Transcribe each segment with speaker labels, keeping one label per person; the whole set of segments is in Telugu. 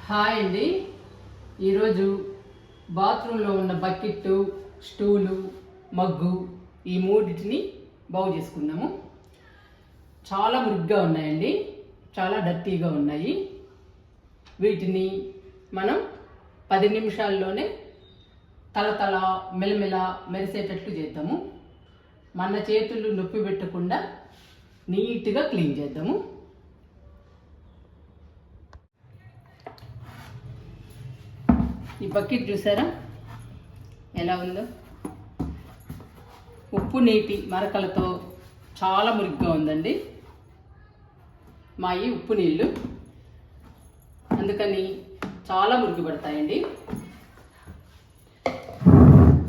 Speaker 1: హాయ్ అండి. ఈరోజు బాత్రూంలో ఉన్న బకెట్, స్టూలు, మగ్గు ఈ మూడింటిని బాగు చేసుకుందాము. చాలా మురిగ్గా ఉన్నాయండి, చాలా డర్టీగా ఉన్నాయి. వీటిని మనం 10 నిమిషాల్లోనే తలతల మెలమెల మెరిసేటట్లు చేద్దాము. మన చేతులు నొప్పి పెట్టకుండా నీట్గా క్లీన్ చేద్దాము. ఈ బకెట్ చూసారా ఎలా ఉందో? ఉప్పు నీటి మరకలతో చాలా మురిగ్గా ఉందండి. ఈ ఉప్పు నీళ్ళు అందుకని చాలా మురికి పడతాయండి.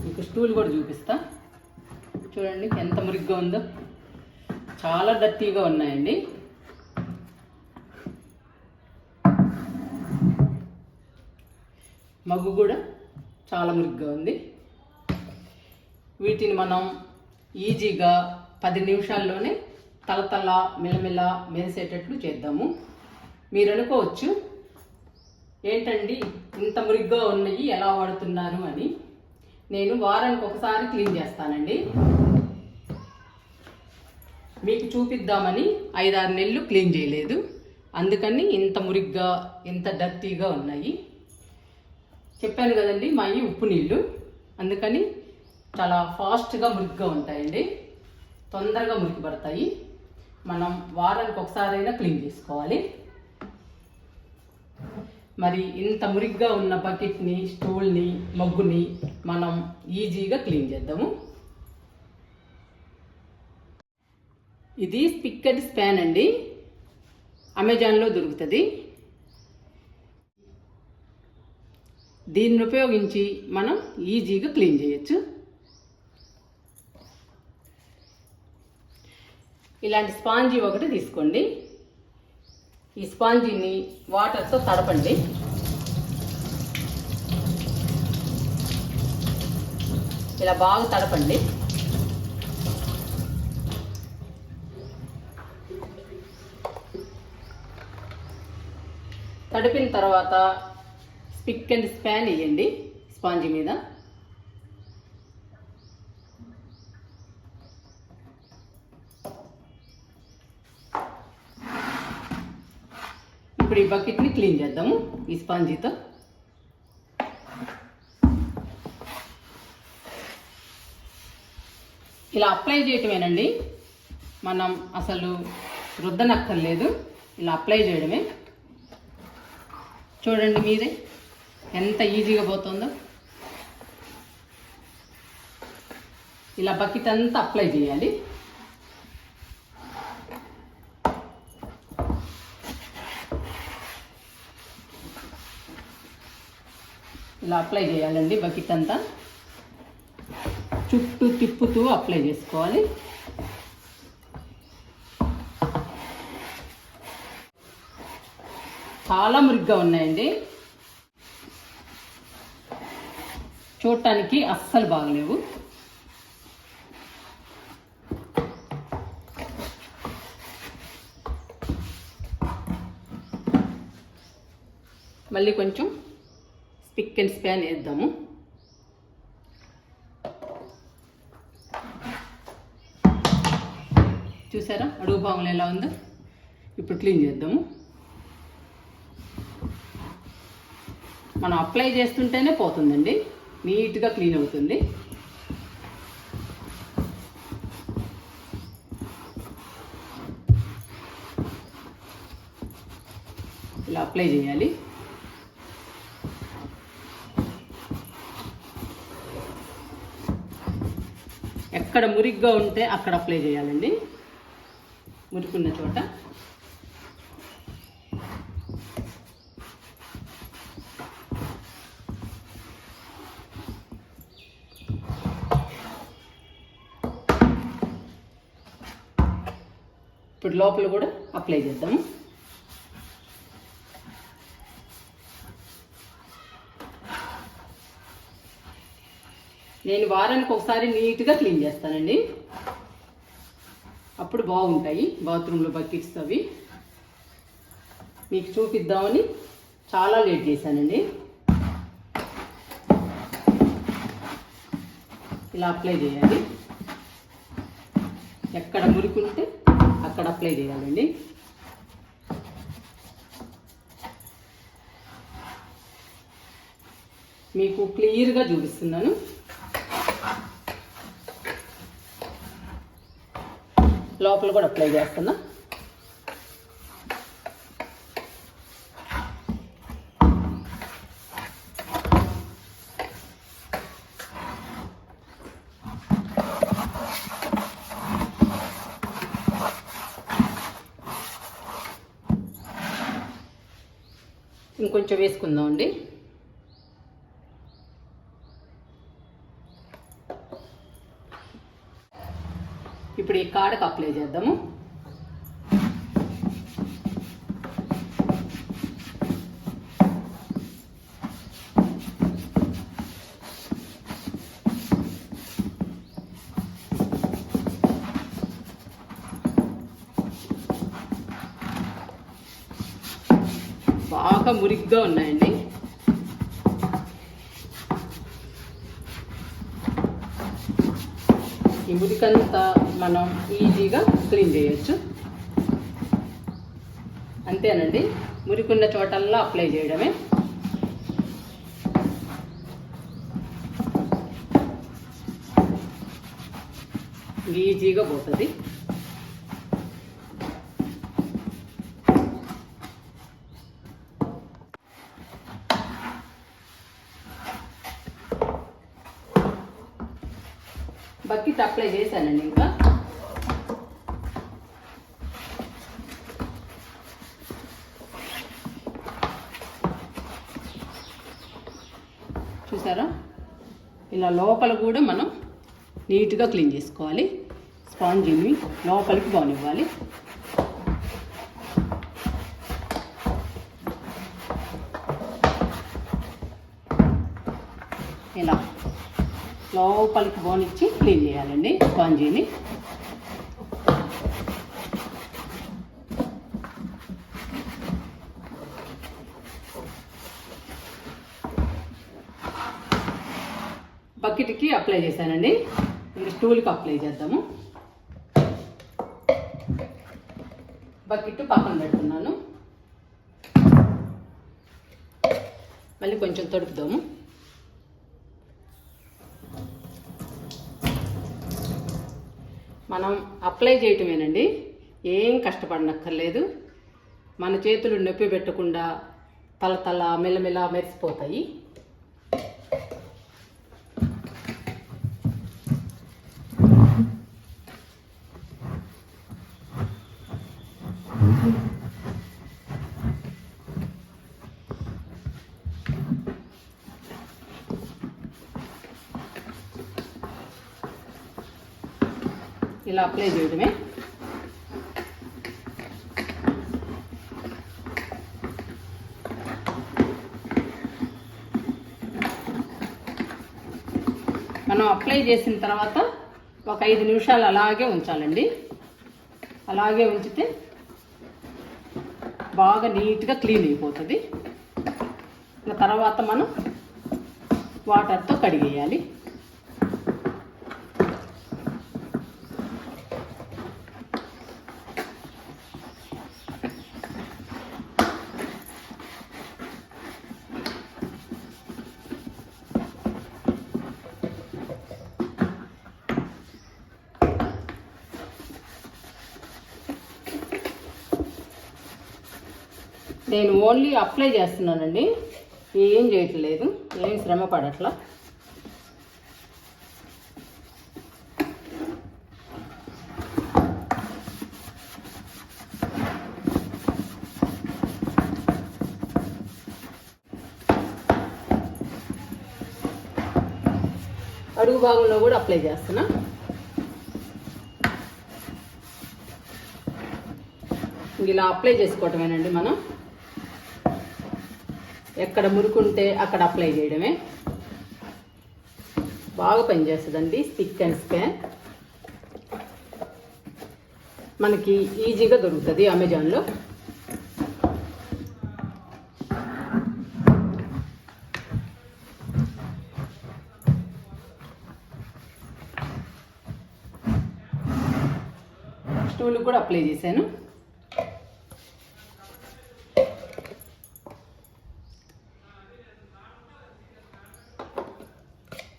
Speaker 1: మీకు స్టూల్ కూడా చూపిస్తా, చూడండి ఎంత మురిగ్గా ఉందో. చాలా డర్టీగా ఉన్నాయండి. మగ్గు కూడా చాలా మురిగ్గా ఉంది. వీటిని మనం ఈజీగా 10 నిమిషాల్లోనే తలతల మెలమెల మెరిసేటట్లు చేద్దాము. మీరు అనుకోవచ్చు, ఏంటండి ఇంత మురిగ్గా ఉన్నాయి ఎలా వాడుతున్నారు అని. నేను వారానికి ఒకసారి క్లీన్ చేస్తానండి. మీకు చూపిద్దామని 5-6 నెలలు క్లీన్ చేయలేదు, అందుకని ఇంత మురిగ్గా ఇంత డర్టీగా ఉన్నాయి. చెప్పాను కదండి, ఈ ఉప్పు నీళ్ళు అందుకని చాలా ఫాస్ట్గా మురిగ్గా ఉంటాయండి, తొందరగా మురికి పడతాయి. మనం వారానికి ఒకసారైనా క్లీన్ చేసుకోవాలి. మరి ఇంత మురిగ్గా ఉన్న బకెట్ని, స్టూల్ని, మగ్గుని మనం ఈజీగా క్లీన్ చేద్దాము. ఇది స్పిక్ అండ్ స్పాన్ అండి, అమెజాన్లో దొరుకుతుంది. దీన్ని ఉపయోగించి మనం ఈజీగా క్లీన్ చేయొచ్చు. ఇలాంటి స్పాంజీ ఒకటి తీసుకోండి. ఈ స్పాంజీని వాటర్తో తడపండి. ఇలా బాగా తడపండి. తడిపిన తర్వాత స్పిక్ అండ్ స్పాన్ వేయండి స్పాంజీ మీద. ఇప్పుడు ఈ బకెట్ని క్లీన్ చేద్దాము ఈ స్పాంజీతో. ఇలా అప్లై చేయటమేనండి, మనం అసలు రుద్దనక్కర్లేదు, ఇలా అప్లై చేయడమే. చూడండి మీరే ఎంత ఈజీగా పోతుందో. ఇలా బకెట్ అంతా అప్లై చేయాలి. ఇలా అప్లై చేయాలండి బకెట్ అంతా, చుట్టూ తిప్పుతూ అప్లై చేసుకోవాలి. చాలా మురిగ్గా ఉన్నాయండి, చూడటానికి అస్సలు బాగలేవు. మళ్ళీ కొంచెం స్పిక్ అండ్ స్పాన్ వేద్దాము. చూసారా అడుగు భాగంలో ఎలా ఉందో? ఇప్పుడు క్లీన్ చేద్దాము. మనం అప్లై చేస్తుంటేనే పోతుందండి, నీట్గా క్లీన్ అవుతుంది. ఇలా అప్లై చేయాలి. ఎక్కడ మురిగ్గా ఉంటే అక్కడ అప్లై చేయాలండి, మురికున్న చోట. ఇప్పుడు లోపల కూడా అప్లై చేద్దాము. నేను వారానికి ఒకసారి నీట్గా క్లీన్ చేస్తానండి, అప్పుడు బాగుంటాయి బాత్రూంలో బకెట్స్ అవి. మీకు చూపిద్దామని చాలా లేట్ చేశానండి. ఇలా అప్లై చేయాలి. ఎక్కడ మురికుంటే అక్కడ అప్లై చేయాలండి. మీకు క్లియర్గా చూపిస్తున్నాను. లోపల కూడా అప్లై చేస్తున్నా. ఇంకొంచెం వేసుకుందామండి. ఇప్పుడు ఈ కాడకు అప్లై చేద్దాము. బాగా మురిగ్గా ఉన్నాయండి. ఈ మురికంతా మనం ఈజీగా క్లీన్ చేయొచ్చు. అంతేనండి, మురికున్న చోటల్లా అప్లై చేయడమే. ఈజీగా పోతుంది. బకెట్ అప్లై చేశానండి. ఇంకా చూసారా, ఇలా లోపల కూడా మనం నీట్గా క్లీన్ చేసుకోవాలి. స్పాంజిని లోపలికి బానివ్వాలి. ఇలా లోపలికి బోనిచ్చి క్లీన్ చేయాలండి స్పాంజీని. బకెట్కి అప్లై చేశానండి. ఇంకా స్టూల్కి అప్లై చేద్దాము. బకెట్ పక్కన పెడుతున్నాను. మళ్ళీ కొంచెం తడుపుదాము. మనం అప్లై చేయటమేనండి, ఏం కష్టపడనక్కర్లేదు. మన చేతులు నొప్పి పెట్టకుండా తల మెల్లమెల్ల మెరిసిపోతాయి. ఇలా అప్లై చేయడమే. మనం అప్లై చేసిన తర్వాత ఒక 5 నిమిషాలు అలాగే ఉంచాలండి. అలాగే ఉంచితే బాగా నీట్గా క్లీన్ అయిపోతుంది. తర్వాత మనం వాటర్తో కడిగేయాలి. నేను ఓన్లీ అప్లై చేస్తున్నానండి, ఏం చేయట్లేదు, ఏం శ్రమ పడట్లా. అడుగు భాగంలో కూడా అప్లై చేస్తున్నా. ఇలా అప్లై చేసుకోవటమేనండి. మనం ఎక్కడ మురుకుంటే అక్కడ అప్లై చేయడమే. బాగా పనిచేస్తుందండి స్టిక్ అండ్ స్పాన్. మనకి ఈజీగా దొరుకుతుంది అమెజాన్లో. స్టూల్కి కూడా అప్లై చేశాను.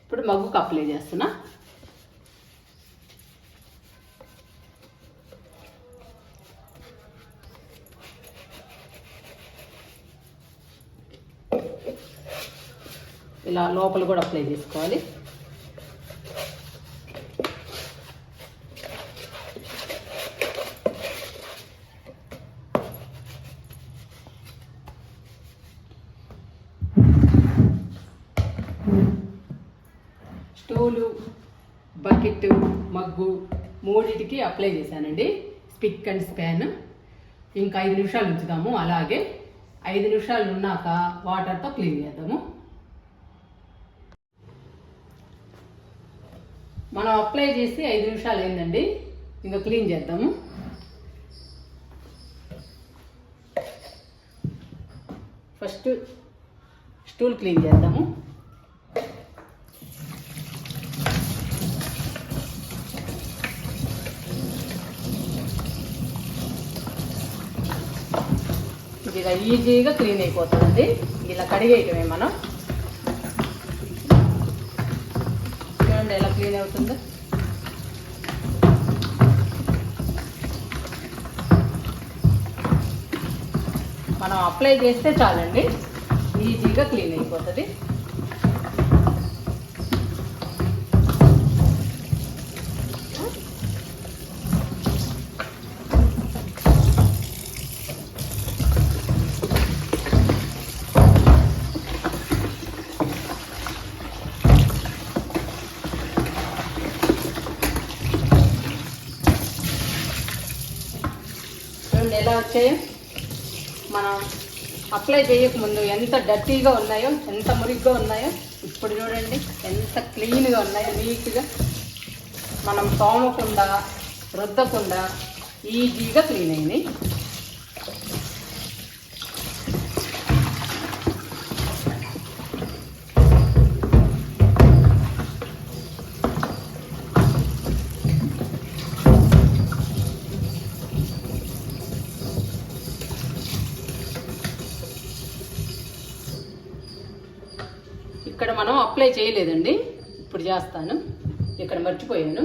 Speaker 1: ఇప్పుడు మగ్గుకు అప్లై చేస్తున్నా. ఇలా లోపల కూడా అప్లై చేసుకోవాలి. స్టూలు, బకెట్, మగ్గు మూడింటికి అప్లై చేశానండి స్పిక్ అండ్ స్పాన్. ఇంకా 5 నిమిషాలు ఉంచుదాము. అలాగే 5 నిమిషాలు ఉన్నాక వాటర్తో క్లీన్ చేద్దాము. మనం అప్లై చేసి 5 నిమిషాలు అయిందండి. ఇంకా క్లీన్ చేద్దాము. ఫస్ట్ స్టూల్ క్లీన్ చేద్దాము. ఇది ఇలా ఈజీగా క్లీన్ అయిపోతుందండి. ఇలా కడిగేయటమే మనం. చూడండి ఎలా క్లీన్ అవుతుందో. మనం అప్లై చేస్తే చాలండి, ఈజీగా క్లీన్ అయిపోతుంది. ఎలా వచ్చాయో, మనం అప్లై చేయకముందు ఎంత డర్టీగా ఉన్నాయో, ఎంత మురిగ్గా ఉన్నాయో, ఇప్పుడు చూడండి ఎంత క్లీన్గా ఉన్నాయో, నీట్గా. మనం తోమకుండా రుద్దకుండా ఈజీగా క్లీన్ అయినాయి. ఇక్కడ మనం అప్లై చేయలేదండి, ఇప్పుడు చేస్తాను. ఇక్కడ మర్చిపోయాను.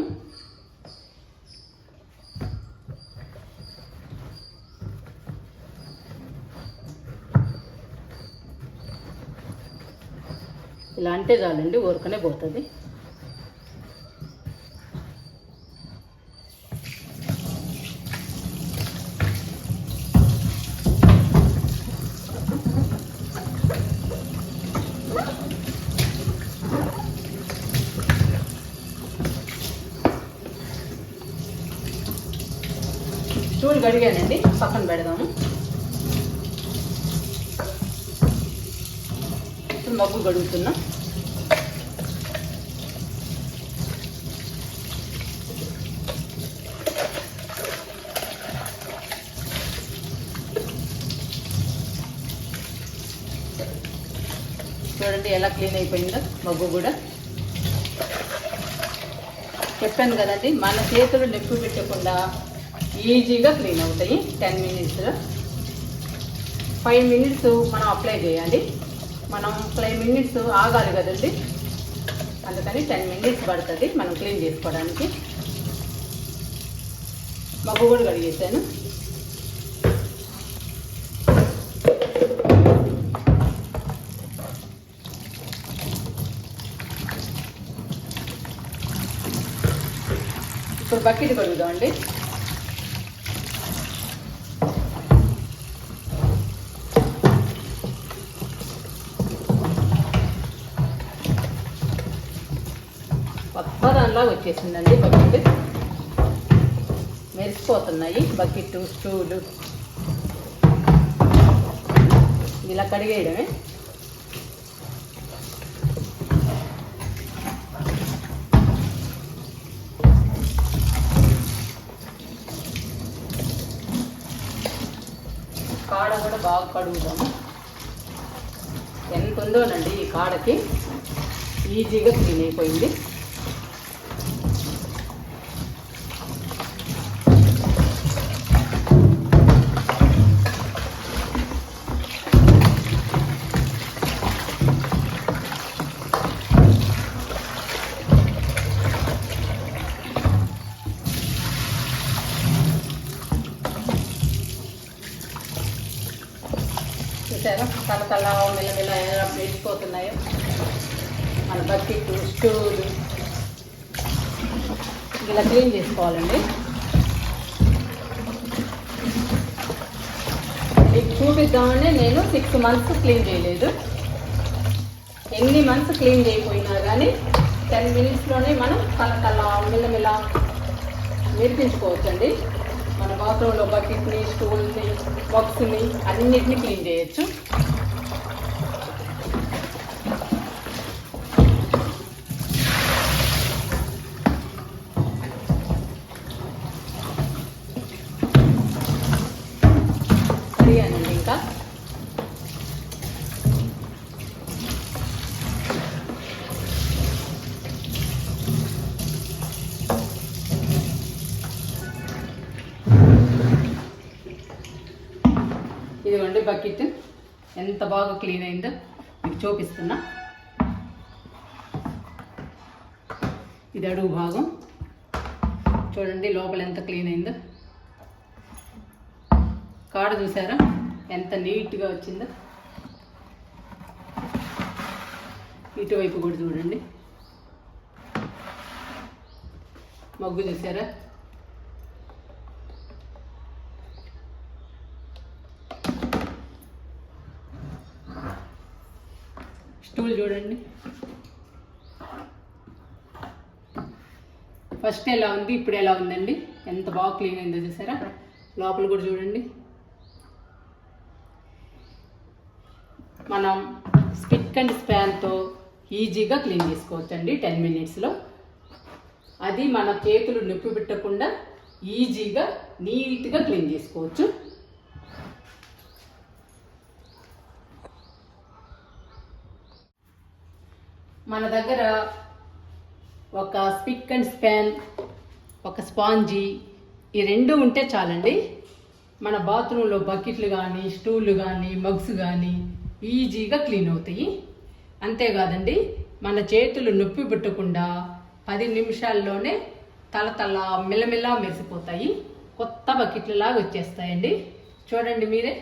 Speaker 1: ఇలా అంటే చాలండి, ఊరకనే పోతుంది. స్టూల్ కడిగానండి, పక్కన పెడదాము. మగ్గు కడుగుతున్నా. చూడండి ఎలా క్లీన్ అయిపోయిందో మగ్గు కూడా. చెప్పాను కదండి, మన చేతులు నొప్పి పెట్టకుండా ఈజీగా క్లీన్ అవుతాయి 10 మినిట్స్లో. 5 మినిట్స్ మనం అప్లై చేయాలి. మనం 5 మినిట్స్ ఆగాలి కదండి, అందుకని 10 మినిట్స్ పడుతుంది మనం క్లీన్ చేసుకోవడానికి. మగ్గు కూడా కడిగేసాను. ఇప్పుడు బకెట్ కడుగుదామండి. కొత్తదానిలా వచ్చేసిందండి బకెట్. మెరిసిపోతున్నాయి bucket, stool. ఇలా కడిగేయడమే. కాడ కూడా బాగా కడుగుదాము. ఎంత ఉందోనండి ఈ కాడకి, ఈజీగా క్లీన్ అయిపోయింది. చూసారా తల మెల్లమెల్ల ఎలా వేసిపోతున్నాయో. మన బకెట్, స్టూలు ఇలా క్లీన్ చేసుకోవాలండి. మీకు చూపిద్దామని నేను 6 months క్లీన్ చేయలేదు. ఎన్ని మంత్స్ క్లీన్ చేయకపోయినా కానీ 10 minutesలోనే మనం తల మెల్లమెల్ల నేర్పించుకోవచ్చండి. మన బాత్రూంలో బకెట్ని, స్టూల్ని, బాక్స్ని అన్నిటినీ క్లీన్ చేయొచ్చు. అడిగానండి ఇంకా ఇదిగోండి బకెట్ ఎంత బాగా క్లీన్ అయిందో మీకు చూపిస్తున్నా. ఇది అడుగు భాగం చూడండి, లోపల ఎంత క్లీన్ అయిందో. కాడ చూసారా ఎంత నీట్గా వచ్చిందో. ఇటువైపు కూడా చూడండి, మగ్గు చూసారా. స్టూల్ చూడండి, ఫస్ట్ ఎలా ఉంది ఇప్పుడు ఎలా ఉందండి, ఎంత బాగా క్లీన్ అయిందో చూసారా. లోపల కూడా చూడండి. మనం స్పిక్ అండ్ స్పాన్తో ఈజీగా క్లీన్ చేసుకోవచ్చండి 10 minutesలో. అది మన చేతులు నొప్పి పెట్టకుండా ఈజీగా నీట్గా క్లీన్ చేసుకోవచ్చు. మన దగ్గర ఒక స్పిక్ అండ్ స్పాన్, ఒక స్పాంజీ, ఈ 2 ఉంటే చాలండి. మన బాత్రూంలో బకెట్లు కానీ, స్టూళ్ళు కానీ, మగ్స్ కానీ ఈజీగా క్లీన్ అవుతాయి. అంతేకాదండి, మన చేతులు నొప్పి పెట్టకుండా 10 నిమిషాల్లోనే తల మెల్లమెల్ల మెరిసిపోతాయి. కొత్త బకెట్లలాగా వచ్చేస్తాయండి. చూడండి మీరే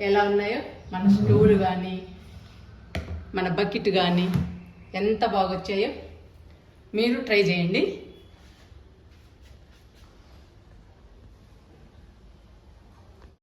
Speaker 1: ఎలా ఉన్నాయో. మన స్టూల్ కానీ, మన బకెట్ కానీ ఎంత బాగా వచ్చాయో. మీరు ట్రై చేయండి.